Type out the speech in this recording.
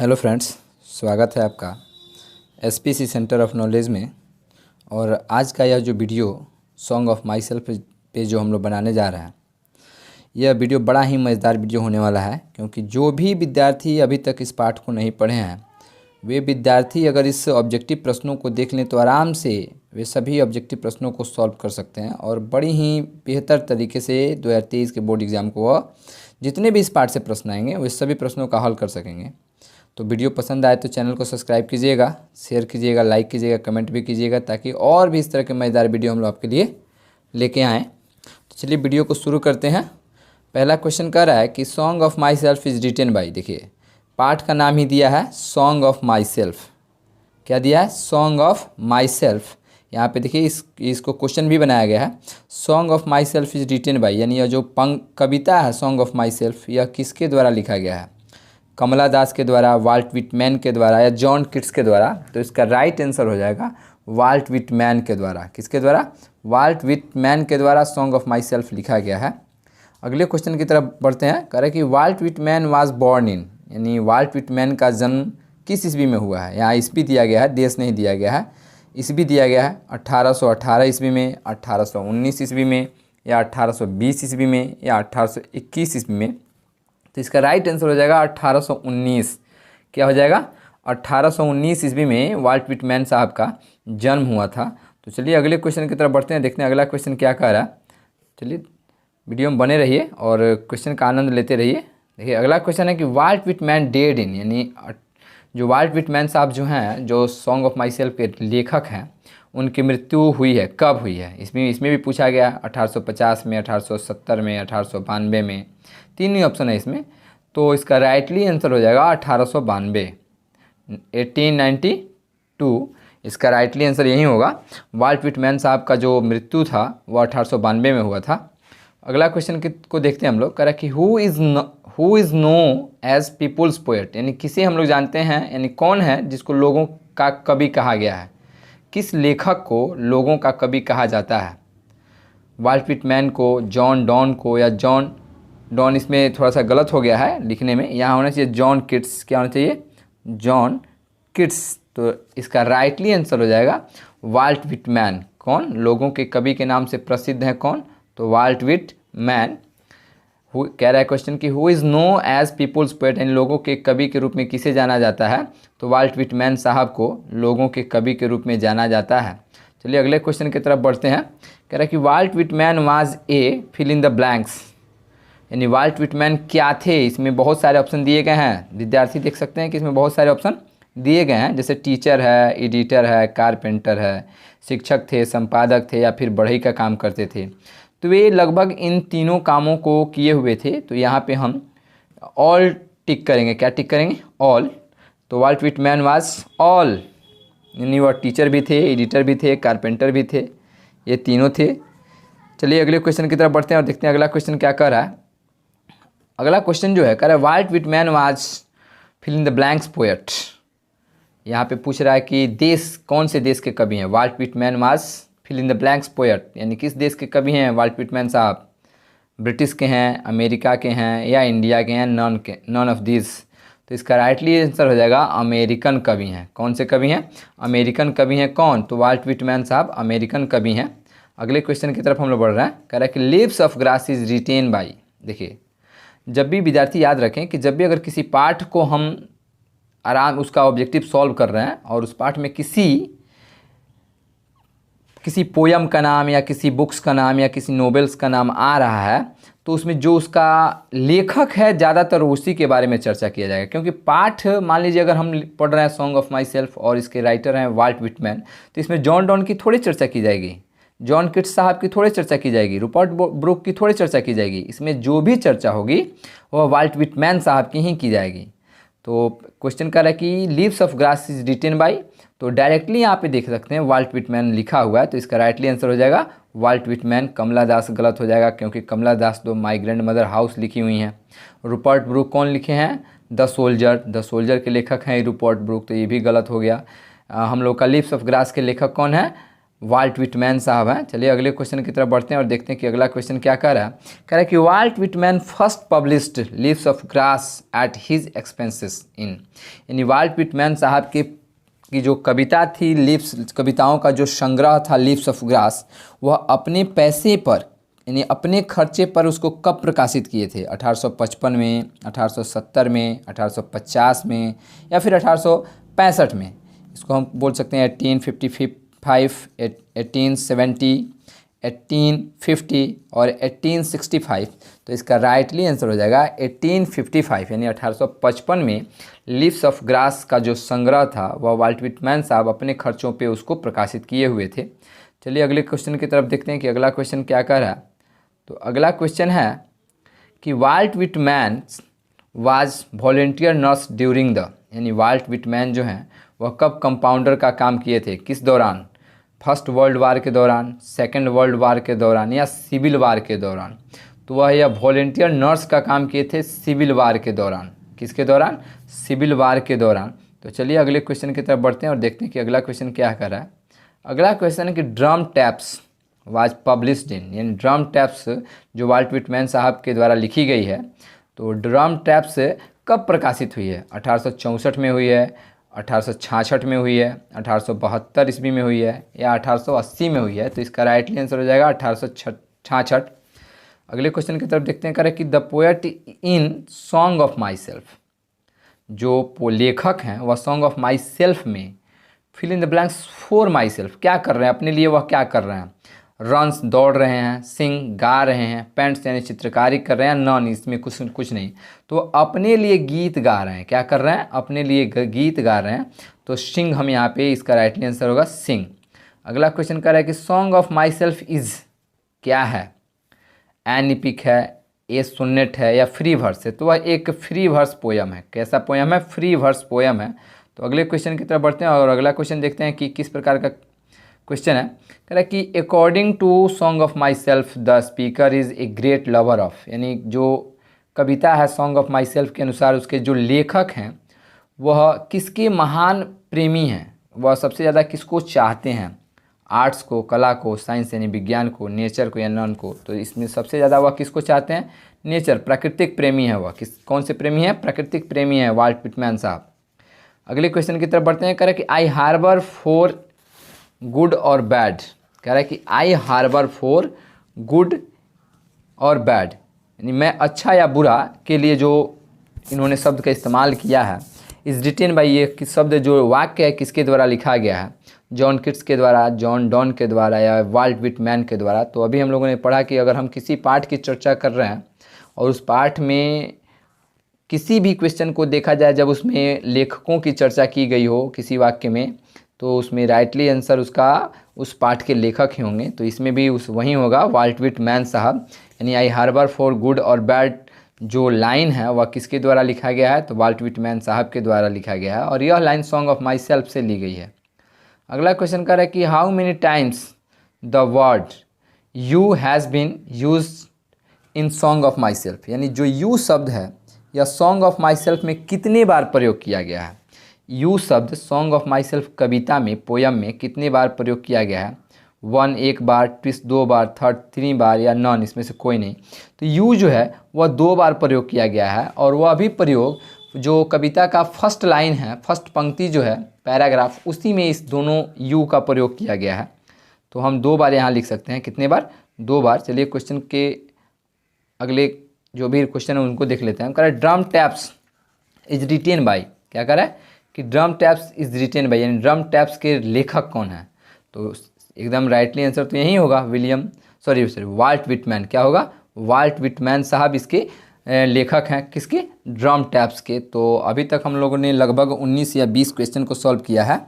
Hello friends, स्वागत है आपका एसपीसी सेंटर ऑफ नॉलेज में। और आज का यह जो video song of my self पे जो हम लोग बनाने जा रहे हैं, यह वीडियो बड़ा ही मज़ेदार वीडियो होने वाला है, क्योंकि जो भी विद्यार्थी अभी तक इस पाठ को नहीं पढ़े हैं, वे विद्यार्थी अगर इस ऑब्जेक्टिव प्रश्नों को देख लें तो आराम से वे सभी ऑब्जेक्टिव प्रश्नों को सॉल्व कर सकते हैं और बड़ी ही बेहतर तरीके से 2023 के बोर्ड एग्ज़ाम को वह जितने भी इस पाठ से प्रश्न आएंगे वे सभी प्रश्नों का हल कर सकेंगे। तो वीडियो पसंद आए तो चैनल को सब्सक्राइब कीजिएगा, शेयर कीजिएगा, लाइक कीजिएगा, कमेंट भी कीजिएगा, ताकि और भी इस तरह के मज़ेदार वीडियो हम लोग आपके लिए लेके आएँ। तो चलिए वीडियो को शुरू करते हैं। पहला क्वेश्चन कह रहा है कि song of myself is written by. देखिए, पाठ का नाम ही दिया है सॉन्ग ऑफ माई सेल्फ। क्या दिया है? Song of myself. यहाँ पे देखिए इसको क्वेश्चन भी बनाया गया है। Song of myself is written by, यानी यह जो कविता है सॉन्ग ऑफ माई सेल्फ, यह किसके द्वारा लिखा गया है? कमला दास के द्वारा, वाल्ट विटमैन के द्वारा या जॉन किट्स के द्वारा? तो इसका राइट आंसर हो जाएगा वाल्ट विटमैन के द्वारा। किसके द्वारा? वाल्ट विटमैन के द्वारा सॉन्ग ऑफ माई सेल्फ लिखा गया है। अगले क्वेश्चन की तरफ बढ़ते हैं। कह रहे हैं कि Walt Whitman was born in, यानी वाल्ट विटमैन का जन्म किस ईस्वी में हुआ है? यहाँ ईस्वी दिया गया है, देश नहीं दिया गया है। ईस्वी दिया गया है 1818 ईस्वी में, 1819 ईस्वी में, या 1820 ईस्वी में, या 1821 ईस्वी में। तो इसका राइट आंसर हो जाएगा 1819। क्या हो जाएगा? 1819 ईस्वी में वाल्ट विटमैन साहब का जन्म हुआ था। तो चलिए अगले क्वेश्चन की तरफ बढ़ते हैं, देखते हैं अगला क्वेश्चन क्या कह रहा है। चलिए वीडियो में बने रहिए और क्वेश्चन का आनंद लेते रहिए। देखिए अगला क्वेश्चन है कि वाल्ट विटमैन डेड इन, यानी जो वाल्ट विटमैन साहब जो हैं, जो सॉन्ग ऑफ माई सेल्फ के लेखक हैं, उनकी मृत्यु हुई है, कब हुई है? इसमें भी पूछा गया 1850 में, 1870 में, 1892 में। तीन ही ऑप्शन है इसमें। तो इसका राइटली आंसर हो जाएगा 1892, 1892। इसका राइटली आंसर यही होगा। वाल्ट विटमैन साहब का जो मृत्यु था वो 1892 में हुआ था। अगला क्वेश्चन को देखते हैं हम लोग। कह रहा है कि who is known as people's poet, यानी किसे हम लोग जानते हैं, यानी कौन है जिसको लोगों का कवि कहा गया है? किस लेखक को लोगों का कवि कहा जाता है? वाल्ट विटमैन को, जॉन डॉन को, या जॉन डॉन इसमें थोड़ा सा गलत हो गया है लिखने में, यहाँ होना चाहिए जॉन किट्स। क्या होना चाहिए? John Keats. तो इसका राइटली आंसर हो जाएगा वाल्ट विटमैन। कौन? लोगों के कवि के नाम से प्रसिद्ध है कौन? तो वाल्ट विटमैन। कह रहा है क्वेश्चन कि who is known as people's poet, यानी लोगों के कवि के रूप में किसे जाना जाता है? तो वाल्ट विटमैन साहब को लोगों के कवि के रूप में जाना जाता है। चलिए अगले क्वेश्चन की तरफ बढ़ते हैं। कह रहा है कि Walt Whitman was a fill in the blanks, यानी वाल्ट विटमैन क्या थे? इसमें बहुत सारे ऑप्शन दिए गए हैं। विद्यार्थी देख सकते हैं कि इसमें बहुत सारे ऑप्शन दिए गए हैं, जैसे टीचर है, एडिटर है, कारपेंटर है, शिक्षक थे, संपादक थे, या फिर बढ़ई का काम करते थे। तो वे लगभग इन तीनों कामों को किए हुए थे। तो यहाँ पे हम ऑल टिक करेंगे। क्या टिक करेंगे? ऑल। तो वाल्ट विटमैन वाज ऑल, यानी वह टीचर भी थे, एडिटर भी थे, कारपेंटर भी थे, ये तीनों थे। चलिए अगले क्वेश्चन की तरफ बढ़ते हैं और देखते हैं अगला क्वेश्चन क्या कह रहा है। अगला क्वेश्चन जो है कह रहा है Walt Whitman was fill in the blanks poet. यहाँ पे पूछ रहा है कि देश, कौन से देश के कवि हैं? Walt Whitman was fill in the blanks poet, यानी किस देश के कवि हैं वाल्ट विटमैन साहब? ब्रिटिश के हैं, अमेरिका के हैं, या इंडिया के हैं? None of this. तो इसका राइटली आंसर हो जाएगा अमेरिकन कवि हैं। कौन से कवि हैं? अमेरिकन कवि हैं। कौन? तो वाल्ट विटमैन साहब अमेरिकन कवि हैं। अगले क्वेश्चन की तरफ हम लोग बढ़ रहे हैं। कह रहा है कि leaves of grass is written by. देखिए, जब भी विद्यार्थी याद रखें कि जब भी अगर किसी पाठ को हम उसका ऑब्जेक्टिव सॉल्व कर रहे हैं और उस पाठ में किसी पोयम का नाम या किसी बुक्स का नाम या किसी नोवेल्स का नाम आ रहा है, तो उसमें जो उसका लेखक है ज़्यादातर उसी के बारे में चर्चा किया जाएगा। क्योंकि पाठ, मान लीजिए अगर हम पढ़ रहे हैं सॉन्ग ऑफ माई सेल्फ और इसके राइटर हैं वाल्ट विटमैन, तो इसमें जॉन डॉन की थोड़ी चर्चा की जाएगी, जॉन किट्स साहब की थोड़ी चर्चा की जाएगी, रूपर्ट ब्रूक की थोड़ी चर्चा की जाएगी। इसमें जो भी चर्चा होगी वह वाल्ट विटमैन साहब की ही की जाएगी। तो क्वेश्चन कर रहा है कि leaves of grass is written by, तो डायरेक्टली यहाँ पे देख सकते हैं वाल्ट विटमैन लिखा हुआ है। तो इसका राइटली आंसर हो जाएगा वाल्ट विटमैन। कमला दास गलत हो जाएगा, क्योंकि कमला दास तो माई ग्रैंड मदर हाउस लिखी हुई हैं। रूपर्ट ब्रूक कौन लिखे हैं? द सोल्जर के लेखक हैं रूपर्ट ब्रूक, तो ये भी गलत हो गया। हम लोग का लीव्स ऑफ ग्रास के लेखक कौन है? वाल्ट विटमैन साहब हैं। चलिए अगले क्वेश्चन की तरफ बढ़ते हैं और देखते हैं कि अगला क्वेश्चन क्या कह रहा है। कह रहा है कि Walt Whitman first published leaves of grass at his expenses in, यानी वाल्ट विटमैन साहब की जो कविता थी लीव्स, कविताओं का जो संग्रह था लीव्स ऑफ ग्रास, वह अपने पैसे पर यानी अपने खर्चे पर उसको कब प्रकाशित किए थे? 1855 में, 1870 में, 1850 में या फिर 1865 में। इसको हम बोल सकते हैं 1855, 1870, 1850 और 1865। तो इसका राइटली आंसर हो जाएगा 1855, यानी 1855 में लीव्स ऑफ ग्रास का जो संग्रह था वह वाल्ट विटमैन साहब अपने खर्चों पे उसको प्रकाशित किए हुए थे। चलिए अगले क्वेश्चन की तरफ देखते हैं कि अगला क्वेश्चन क्या कह रहा है। तो अगला क्वेश्चन है कि Walt Whitman was volunteer nurse during the, यानी वाल्ट विटमैन जो हैं वह कब कंपाउंडर का काम किए थे, किस दौरान? फर्स्ट वर्ल्ड वार के दौरान, सेकेंड वर्ल्ड वार के दौरान या सिविल वार के दौरान? तो वह यह वॉलेंटियर नर्स का काम किए थे सिविल वार के दौरान। किसके दौरान? सिविल वार के दौरान। तो चलिए अगले क्वेश्चन की तरफ बढ़ते हैं और देखते हैं कि अगला क्वेश्चन क्या कह रहा है। अगला क्वेश्चन है कि drum taps was published in, यानी ड्रम टैप्स जो वाल्ट विटमैन साहब के द्वारा लिखी गई है, तो ड्रम टैप्स कब प्रकाशित हुई है? 1864 में हुई है, 1866 में हुई है, 1872 ईस्वी में हुई है या 1880 में हुई है? तो इसका राइटली आंसर हो जाएगा 1866। अगले क्वेश्चन की तरफ देखते हैं। करें कि the poet in song of myself, जो लेखक हैं वह सॉन्ग ऑफ माई सेल्फ में fill in the blanks for myself क्या कर रहे हैं, अपने लिए वह क्या कर रहे हैं? रन्स दौड़ रहे हैं, सिंग गा रहे हैं, पेंट्स यानी चित्रकारी कर रहे हैं, नॉन इसमें कुछ नहीं। तो अपने लिए गीत गा रहे हैं, क्या कर रहे हैं? अपने लिए गीत गा रहे हैं। तो सिंग हम यहाँ पे, इसका राइटली आंसर होगा सिंग। अगला क्वेश्चन कर रहा है कि song of myself is क्या है? एन इपिक है, ए सोनेट है या फ्री वर्स है? तो वह एक फ्री वर्स पोयम है। कैसा पोयम है? फ्री वर्स पोयम है। तो अगले क्वेश्चन की तरफ बढ़ते हैं और अगला क्वेश्चन देखते हैं कि किस प्रकार का क्वेश्चन है। कह रहा है कि according to song of myself the speaker is a great lover of, यानी जो कविता है सॉन्ग ऑफ माई सेल्फ के अनुसार उसके जो लेखक हैं वह किसके महान प्रेमी हैं? वह सबसे ज़्यादा किसको चाहते हैं? आर्ट्स को, कला को, साइंस यानी विज्ञान को, नेचर को या नॉन को? तो इसमें सबसे ज़्यादा वह किसको चाहते हैं? नेचर, प्राकृतिक प्रेमी है वह। कौन से प्रेमी है? प्राकृतिक प्रेमी है वाल्ट विटमैन साहब। अगले क्वेश्चन की तरफ बढ़ते हैं। कह रहा है कि आई हार्बर फॉर गुड और बैड, कह रहा है कि आई हार्बर फॉर गुड और बैड, यानी मैं अच्छा या बुरा के लिए जो इन्होंने शब्द का इस्तेमाल किया है, इज़ रिटेन बाई, ये शब्द जो वाक्य है किसके द्वारा लिखा गया है? जॉन किट्स के द्वारा, जॉन डॉन के द्वारा या वाल्ट विटमैन के द्वारा। तो अभी हम लोगों ने पढ़ा कि अगर हम किसी पाठ की चर्चा कर रहे हैं और उस पाठ में किसी भी क्वेश्चन को देखा जाए जब उसमें लेखकों की चर्चा की गई हो किसी वाक्य में, तो उसमें राइटली आंसर उसका उस पाठ के लेखक ही होंगे। तो इसमें भी वही होगा वाल्ट विटमैन साहब, यानी आई हार्बर फॉर गुड और बैड जो लाइन है वह किसके द्वारा लिखा गया है? तो वाल्ट विटमैन साहब के द्वारा लिखा गया है और यह line song of my self से ली गई है। अगला क्वेश्चन कर रहा है कि how many times the word you has been use in song of myself, यानी जो यू शब्द है यह सॉन्ग ऑफ माई सेल्फ में कितने बार प्रयोग किया गया है? यू शब्द सॉन्ग ऑफ माई सेल्फ कविता में, पोयम में कितने बार प्रयोग किया गया है? 1 एक बार, ट्विस्ट 2 बार, थर्ड 3 बार या नॉन इसमें से कोई नहीं। तो यू जो है वह 2 बार प्रयोग किया गया है और वह भी प्रयोग जो कविता का फर्स्ट लाइन है, फर्स्ट पंक्ति जो है पैराग्राफ, उसी में इस दोनों यू का प्रयोग किया गया है। तो हम 2 बार यहाँ लिख सकते हैं। कितने बार? 2 बार। चलिए क्वेश्चन के अगले जो भी क्वेश्चन है उनको देख लेते हैं। कह रहा है drum taps is written by, क्या कह रहा है कि drum taps is written by, यानी ड्रम टैप्स के लेखक कौन है? तो एकदम राइटली आंसर तो यही होगा वाल्ट विटमैन। क्या होगा? वाल्ट विटमैन साहब इसके लेखक हैं। किसके? ड्रम टैप्स के। तो अभी तक हम लोगों ने लगभग 19 या 20 क्वेश्चन को सॉल्व किया है।